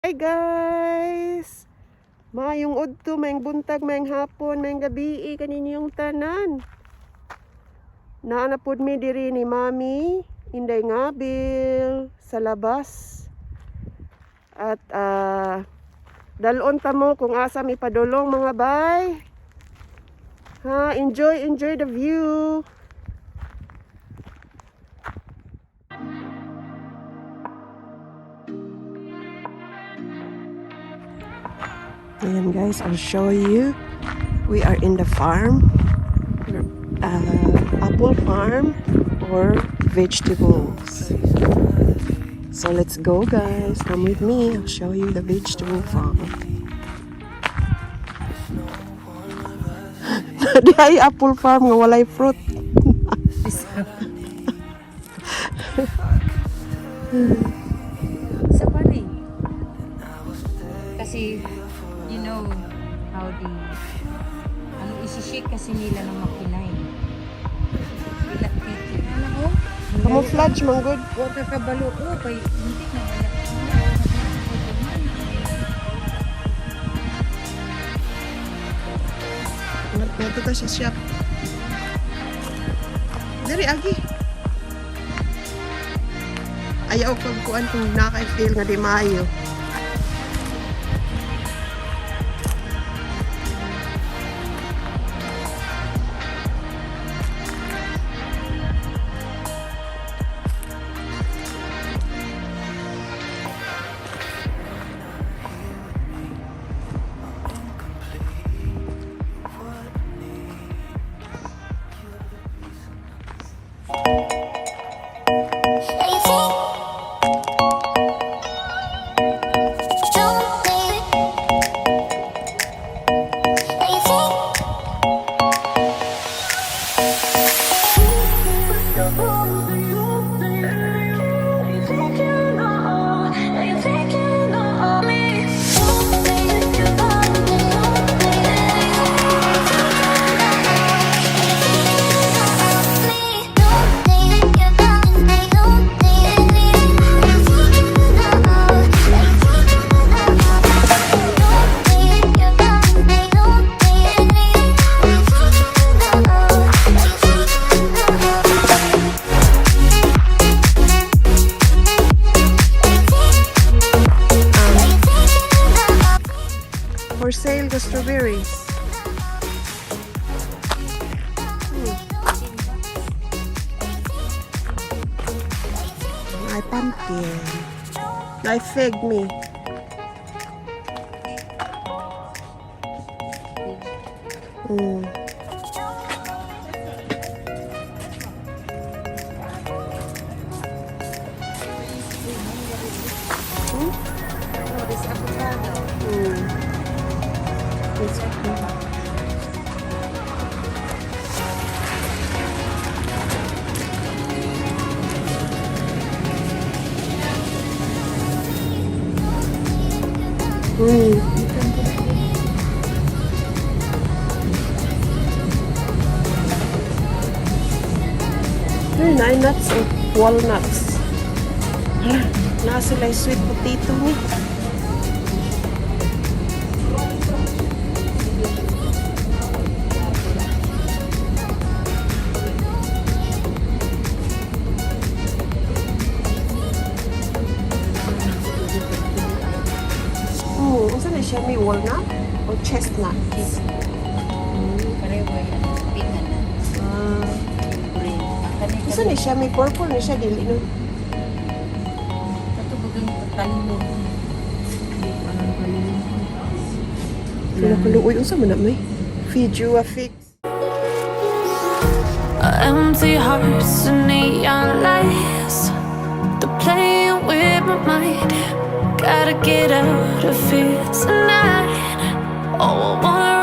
Hi guys! Mayong udto, mayong buntag, mayong hapon, mayong gabi, kaninyong tanan. Naanapod mi diri ni Mami, Inday Ngabil, sa labas. At dalon ta mo kung asa mi padulong mga bay. Ha, enjoy the view. Ayan guys, I'll show you. We are in the farm, apple farm or vegetables. So let's go guys, come with me. I'll show you the vegetable farm. Di ay apple farm nga walay fruit. Sa pari. Kasi you know how the isi-shake kasi nila ng makinay. Ilat tiki. Ano ko? Camouflage man good. Huwag ka kabalo. Oh, kay hindi na wala. Nato ta sa shop. Dari agi. Ayaw kong kuan kung naka-feel nga di maayo. For sale the strawberries. My pumpkin. My fig me. It's cool. Very nuts and walnuts. Nasa sila sweet potato ni. Unsa na siya, may walnut o chestnuts? Pareho yan. Pingan na. Green. Unsa na siya, may purple na siya, dili no? Katubugan talimo. Kaluoy, unsa man na may? Feed you a fix. Empty hearts and neon lights, they're playing with my mind. Gotta get out of here tonight. Oh, I wanna